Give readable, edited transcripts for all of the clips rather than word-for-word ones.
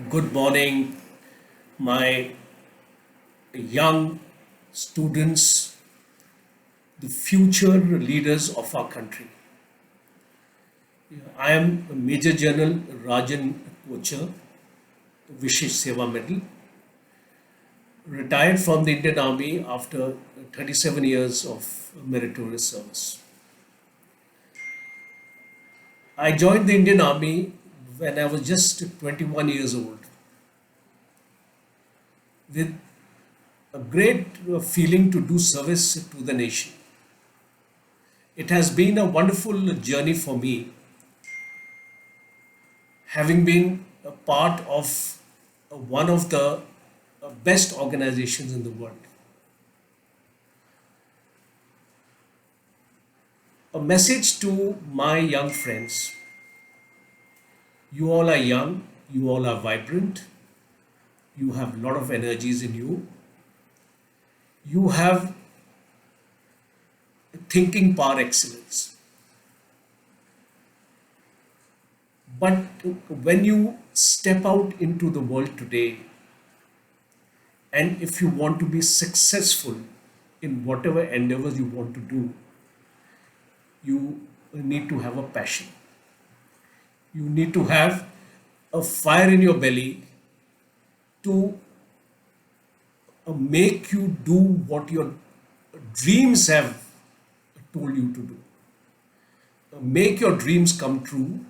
Good morning, my young students, the future leaders of our country. I am Major General Rajan Kochar, Vishesh Seva Medal, retired from the Indian Army after 37 years of meritorious service. I joined the Indian Army when I was just 21 years old with a great feeling to do service to the nation. It has been a wonderful journey for me, having been a part of one of the best organizations in the world. A message to my young friends: you all are young, you all are vibrant, you have a lot of energies in you, you have thinking power excellence. But when you step out into the world today, and if you want to be successful in whatever endeavors you want to do, you need to have a passion. You need to have a fire in your belly to make you do what your dreams have told you to do. Make your dreams come true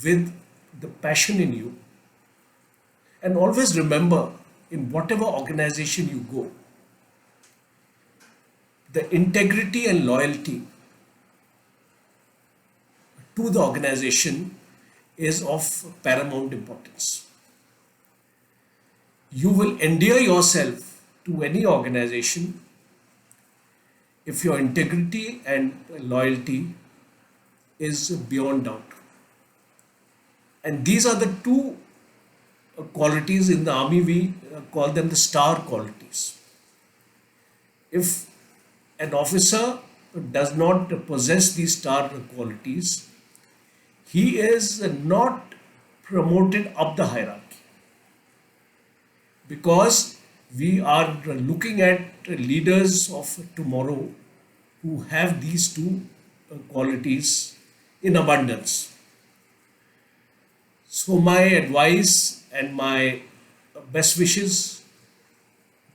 with the passion in you. And always remember, in whatever organization you go, the integrity and loyalty to the organization is of paramount importance. You will endear yourself to any organization if your integrity and loyalty is beyond doubt. And these are the two qualities in the army. We call them the star qualities. If an officer does not possess these star qualities, he is not promoted up the hierarchy, because we are looking at leaders of tomorrow who have these two qualities in abundance. So, my advice and my best wishes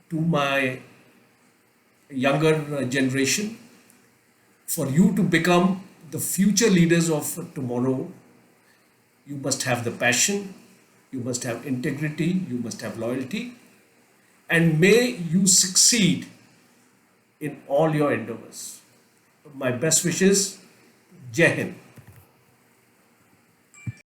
to my younger generation: for you to become the future leaders of tomorrow, you must have the passion, you must have integrity, you must have loyalty, and may you succeed in all your endeavors. My best wishes. Jai Hind.